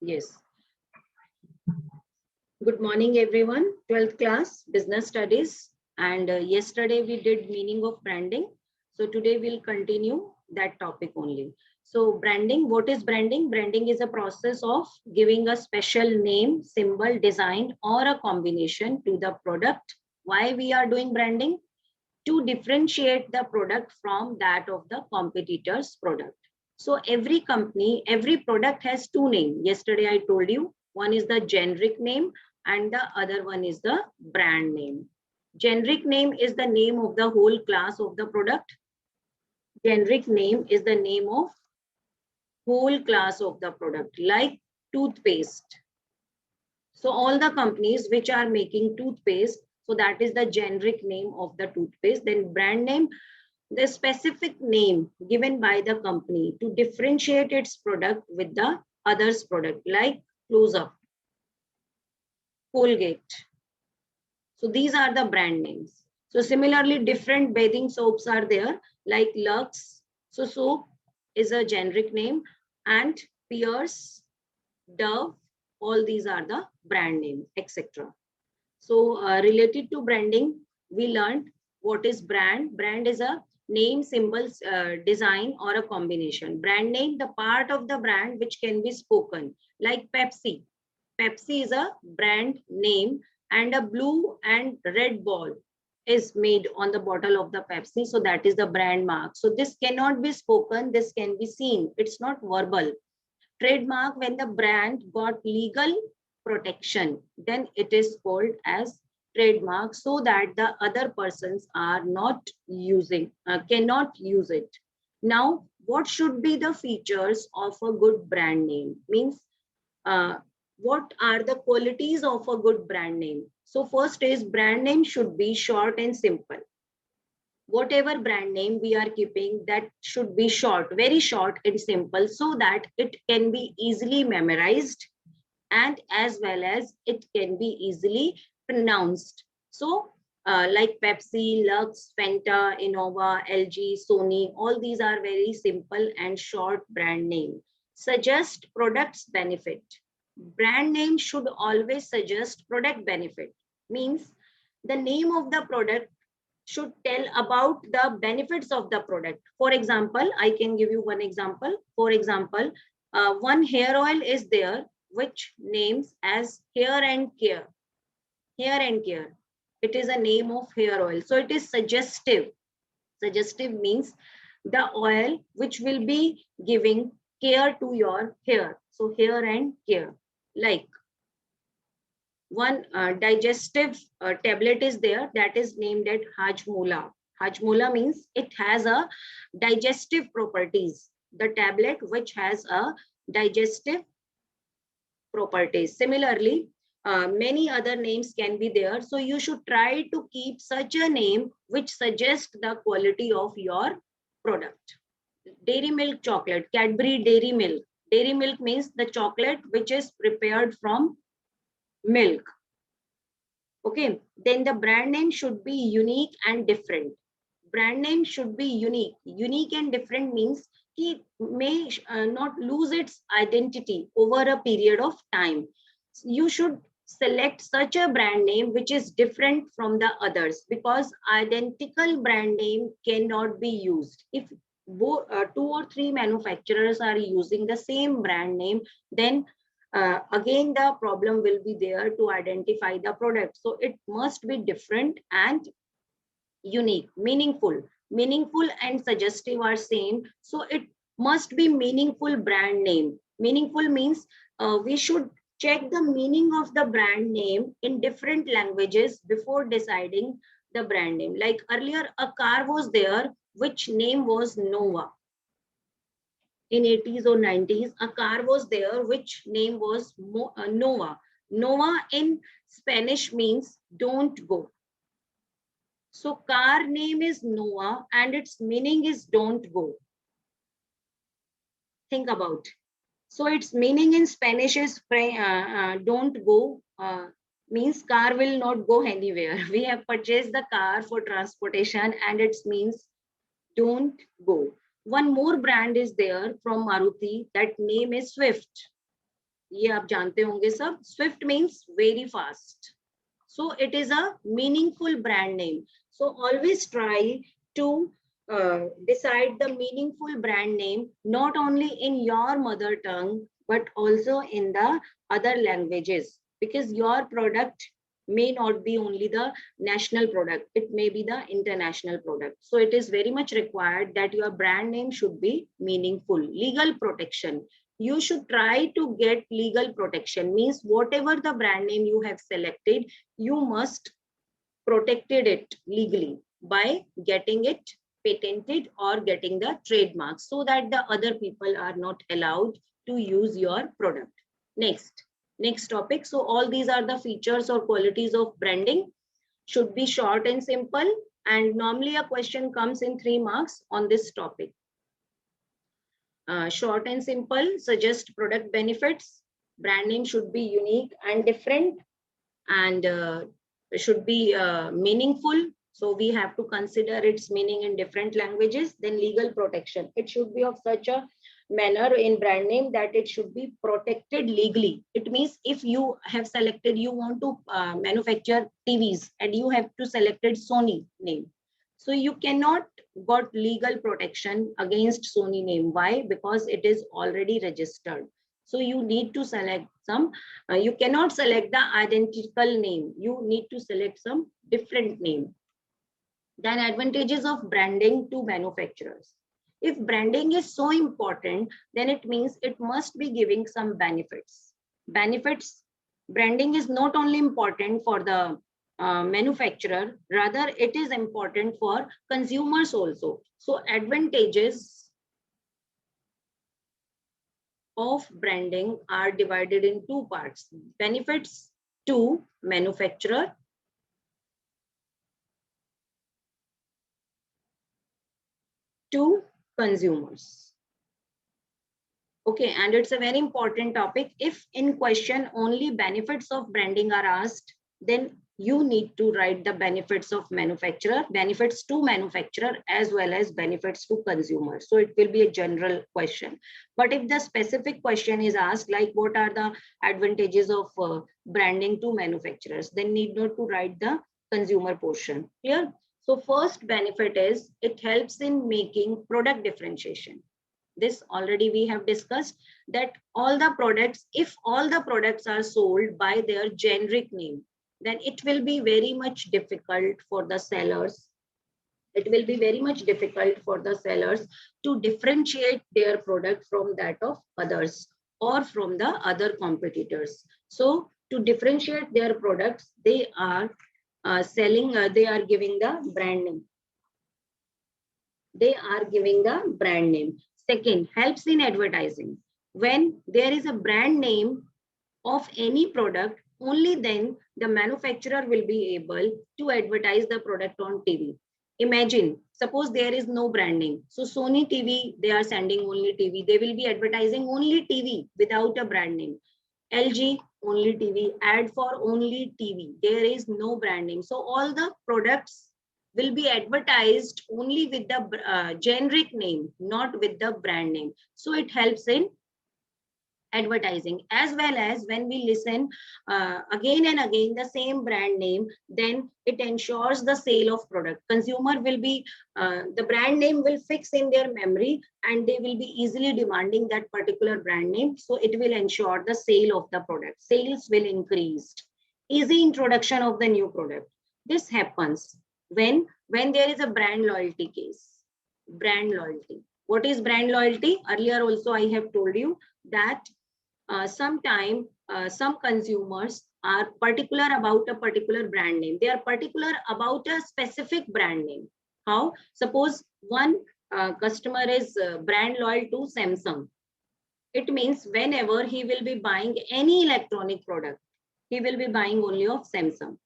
Yes. Good morning, everyone. 12th class business studies. And yesterday we did meaning of branding. So today we'll continue that topic only. So branding, what is branding? Branding is a process of giving a special name, symbol, design, or a combination to the product. Why we are doing branding? To differentiate the product from that of the competitor's product. So every company, every product has two names. Yesterday I told you, one is the generic name and the other one is the brand name. Generic name is the name of the whole class of the product. Generic name is the name of whole class of the product, like toothpaste. So all the companies which are making toothpaste, so that is the generic name of the toothpaste. Then brand name, the specific name given by the company to differentiate its product with the others product, like Close Up, Colgate. So these are the brand names. So similarly, different bathing soaps are there, like Lux. So soap is a generic name, and Pierce, Dove, all these are the brand names, etc. So related to branding, we learned what is brand. Brand is a name, symbols, design, or a combination. Brand name, the part of the brand which can be spoken, like Pepsi. Pepsi is a brand name, and a blue and red ball is made on the bottle of the Pepsi. So that is the brand mark. So this cannot be spoken, this can be seen. It's not verbal. Trademark, when the brand got legal protection, then it is called as trademark, so that the other persons are not using, cannot use it. Now, what should be the features of a good brand name? Means, uh, what are the qualities of a good brand name? So first is, brand name should be short and simple. Whatever brand name we are keeping, that should be short, very short and simple, so that it can be easily memorized, and as well as it can be easily pronounced. So like Pepsi, Lux, Fanta, Innova, LG, Sony, all these are very simple and short brand name. Suggest products benefit. Brand name should always suggest product benefit. Means the name of the product should tell about the benefits of the product. For example, I can give you one example. For example, one hair oil is there which names as Hair and Care. Hair and Care. It is a name of hair oil. So it is suggestive. Suggestive means the oil which will be giving care to your hair. So Hair and Care. Like one digestive tablet is there that is named as Hajmola. Hajmola means it has a digestive properties. The tablet which has a digestive properties. Similarly, many other names can be there. So you should try to keep such a name which suggests the quality of your product. Dairy milk chocolate, Cadbury Dairy Milk. Dairy milk means the chocolate which is prepared from milk. Okay, then the brand name should be unique and different. Brand name should be unique. Unique and different means it may not lose its identity over a period of time. You should select such a brand name which is different from the others, because identical brand name cannot be used. If two or three manufacturers are using the same brand name, then again the problem will be there to identify the product. So it must be different and unique. Meaningful and suggestive are same, so it must be meaningful brand name. Meaningful means we should check the meaning of the brand name in different languages before deciding the brand name. Like earlier a car was there which name was Nova. In 80s or 90s, a car was there which name was Nova. Nova in Spanish means don't go. So car name is Nova and its meaning is don't go. Think about. So its meaning in Spanish is don't go, means car will not go anywhere. We have purchased the car for transportation and it means don't go. One more brand is there from Maruti, that name is Swift. ये आप जानते होंगे सब. Swift means very fast. So it is a meaningful brand name. So always try to decide the meaningful brand name, not only in your mother tongue, but also in the other languages, because your product may not be only the national product, it may be the international product. So it is very much required that your brand name should be meaningful. Legal protection. You should try to get legal protection, means whatever the brand name you have selected, you must protected it legally by getting it patented or getting the trademark, so that the other people are not allowed to use your product. Next topic. So all these are the features or qualities of branding. Should be short and simple, and normally a question comes in 3 marks on this topic. Short and simple, suggest product benefits. Brand name should be unique and different, and should be meaningful. So we have to consider its meaning in different languages. Then legal protection. It should be of such a manner in brand name that it should be protected legally. It means if you have selected, you want to manufacture TVs and you have to selected Sony name. So you cannot got legal protection against Sony name. Why? Because it is already registered. So you need to select some, you cannot select the identical name. You need to select some different name. Then advantages of branding to manufacturers. If branding is so important, then it means it must be giving some benefits. Benefits, branding is not only important for the manufacturer, rather it is important for consumers also. So advantages of branding are divided in 2 parts. Benefits to manufacturer, to consumers. Okay, and it's a very important topic. If in question only benefits of branding are asked, then you need to write the benefits of manufacturer, benefits to manufacturer, as well as benefits to consumer. So it will be a general question. But if the specific question is asked, like what are the advantages of branding to manufacturers, then need not to write the consumer portion. Clear? So first benefit is it helps in making product differentiation. This already we have discussed, that all the products, if all the products are sold by their generic name, then it will be very much difficult for the sellers. It will be very much difficult for the sellers to differentiate their product from that of others or from the other competitors. So to differentiate their products, they are they are giving the brand name. They are giving the brand name. Second, helps in advertising. When there is a brand name of any product, only then the manufacturer will be able to advertise the product on TV. Imagine, suppose there is no brand name. So Sony TV, they are sending only TV. They will be advertising only TV without a brand name. LG, only TV, ad for only TV. There is no brand name. So all the products will be advertised only with the generic name, not with the brand name. So it helps in advertising, as well as when we listen again and again the same brand name, then it ensures the sale of product. Consumer will be, the brand name will fix in their memory and they will be easily demanding that particular brand name. So it will ensure the sale of the product. Sales will increase. Easy introduction of the new product. This happens when there is a brand loyalty case. Brand loyalty. What is brand loyalty? Earlier also I have told you that sometimes some consumers are particular about a particular brand name. They are particular about a specific brand name. How? Suppose one customer is brand loyal to Samsung. It means whenever he will be buying any electronic product, he will be buying only of Samsung.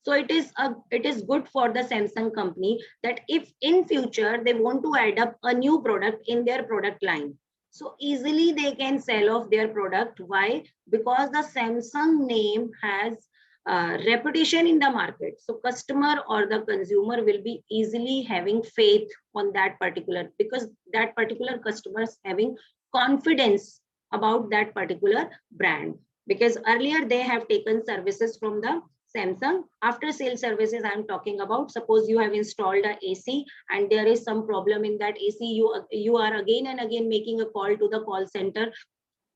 So it is good for the Samsung company that if in future they want to add up a new product in their product line, so easily they can sell off their product. Why? Because the Samsung name has reputation in the market. So customer or the consumer will be easily having faith on that particular, because that particular customer is having confidence about that particular brand, because earlier they have taken services from the Samsung. After sale services, I'm talking about, suppose you have installed a AC and there is some problem in that AC, you are again and again making a call to the call center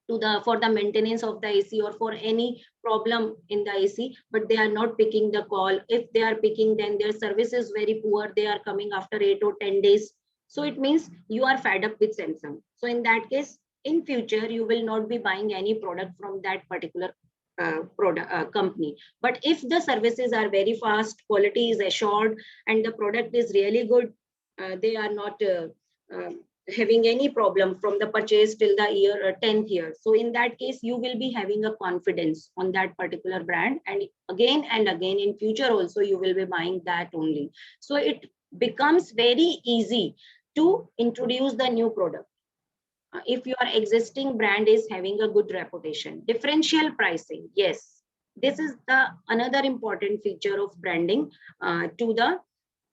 to the for the maintenance of the AC or for any problem in the AC, but they are not picking the call. If they are picking, then their service is very poor. They are coming after 8 or 10 days. So it means you are fed up with Samsung. So in that case, in future, you will not be buying any product from that particular product company. But if the services are very fast, quality is assured, and the product is really good, they are not uh, having any problem from the purchase till the year 10th year. So in that case, you will be having a confidence on that particular brand, and again in future also you will be buying that only. So it becomes very easy to introduce the new product if your existing brand is having a good reputation. Differential pricing, yes, this is the another important feature of branding to the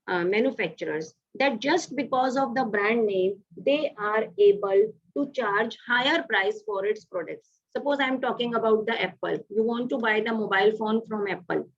manufacturers, that just because of the brand name, they are able to charge higher price for its products. Suppose I'm talking about the Apple. You want to buy the mobile phone from Apple.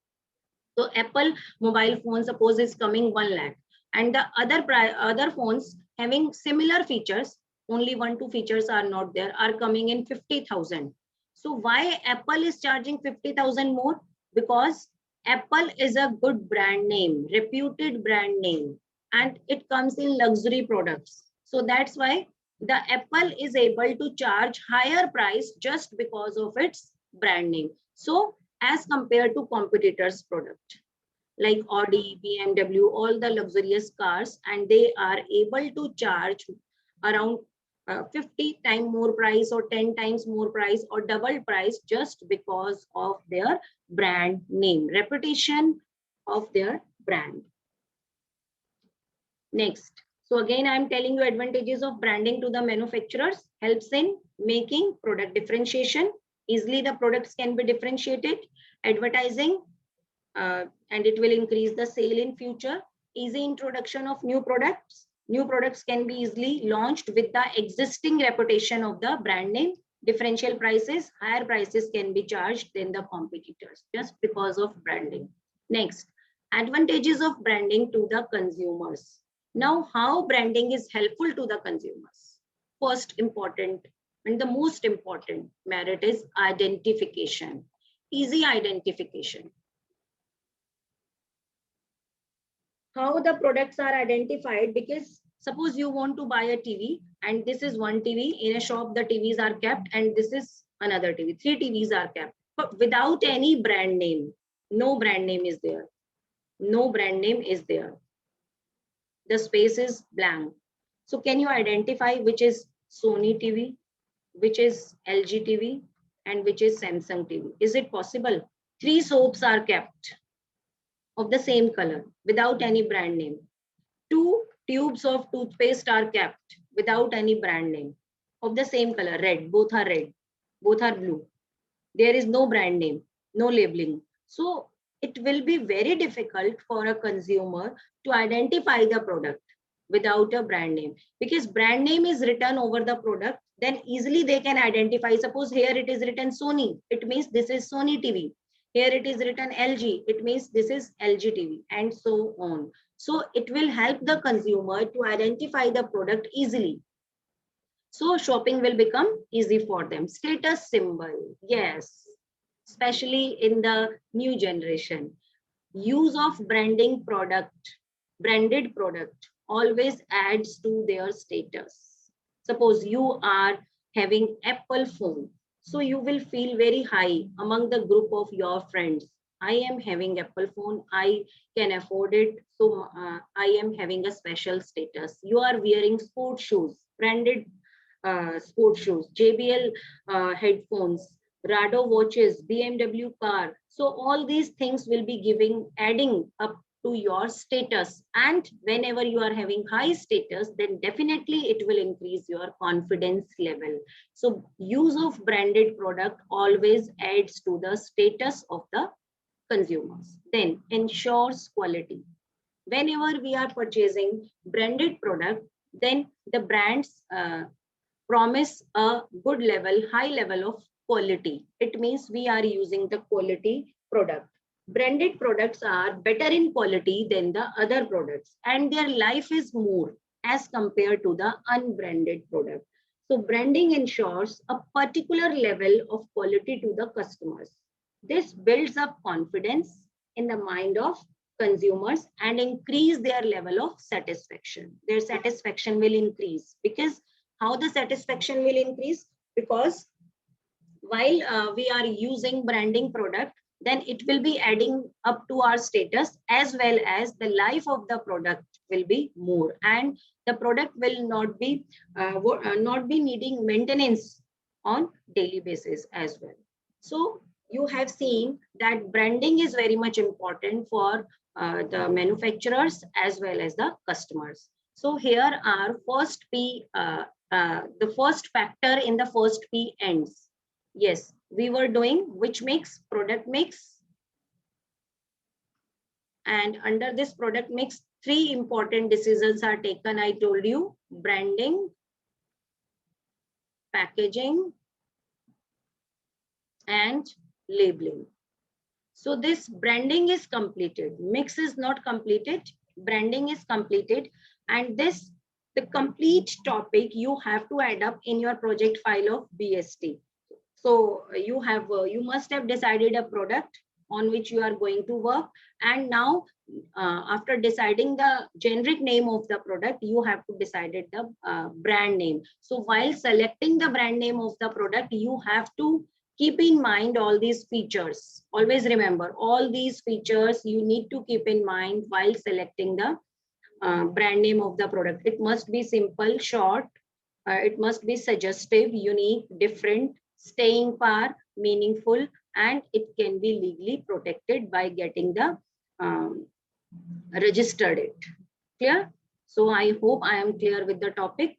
So Apple mobile phone, suppose, is coming 1 lakh, and the other phones having similar features, only 1-2 features are not there, are coming in 50,000. So why Apple is charging 50,000 more? Because Apple is a good brand name, reputed brand name, and it comes in luxury products. So that's why the Apple is able to charge higher price just because of its brand name. So as compared to competitors' product like Audi, BMW, all the luxurious cars, and they are able to charge around 50 times more price or 10 times more price or double price just because of their brand name, reputation of their brand. Next. So again, I'm telling you advantages of branding to the manufacturers, helps in making product differentiation. Easily the products can be differentiated. Advertising, and it will increase the sale in future. Easy introduction of new products. New products can be easily launched with the existing reputation of the brand name. Differential prices, higher prices can be charged than the competitors just because of branding. Next, advantages of branding to the consumers. Now, how branding is helpful to the consumers? First important and the most important merit is identification. Easy identification. How the products are identified, because suppose you want to buy a TV and this is one TV in a shop, the TVs are kept, and this is another TV, 3 TVs are kept, but without any brand name. No brand name is there. No brand name is there. The space is blank. So can you identify which is Sony TV, which is LG TV, and which is Samsung TV? Is it possible? 3 soaps are kept of the same color without any brand name. 2 tubes of toothpaste are kept without any brand name of the same color, red. Both are red, both are blue. There is no brand name, no labeling. So it will be very difficult for a consumer to identify the product without a brand name, because brand name is written over the product, then easily they can identify. Suppose here it is written Sony, it means this is Sony TV. Here it is written LG, it means this is LG TV, and so on. So it will help the consumer to identify the product easily. So shopping will become easy for them. Status symbol, yes, especially in the new generation. Use of branded product always adds to their status. Suppose you are having Apple phone, so you will feel very high among the group of your friends. I am having Apple phone, I can afford it, so I am having a special status. You are wearing sports shoes, branded sports shoes, JBL headphones, Rado watches, BMW car. So all these things will be adding up to your status. And whenever you are having high status, then definitely it will increase your confidence level. So use of branded product always adds to the status of the consumers. Then ensures quality. Whenever we are purchasing branded product, then the brand's promise a good level, high level of quality. It means we are using the quality product. Branded products are better in quality than the other products, and their life is more as compared to the unbranded product. So branding ensures a particular level of quality to the customers. This builds up confidence in the mind of consumers and increase their level of satisfaction. Their satisfaction will increase, because how the satisfaction will increase? Because while we are using branding product, then it will be adding up to our status, as well as the life of the product will be more, and the product will not be needing maintenance on daily basis as well. So you have seen that branding is very much important for the manufacturers as well as the customers. So here our first P, the first factor in the first P ends. Yes, we were doing which mix? Product mix. And under this product mix, 3 important decisions are taken. I told you: branding, packaging, and labeling. So this branding is completed. Mix is not completed. Branding is completed. And this, the complete topic, you have to add up in your project file of BST. So you must have decided a product on which you are going to work, and now after deciding the generic name of the product, you have to decide the brand name. So while selecting the brand name of the product, you have to keep in mind all these features. Always remember, all these features you need to keep in mind while selecting the brand name of the product. It must be simple, short, it must be suggestive, unique, different, staying power, meaningful, and it can be legally protected by getting the registered it. Clear? So I hope I am clear with the topic.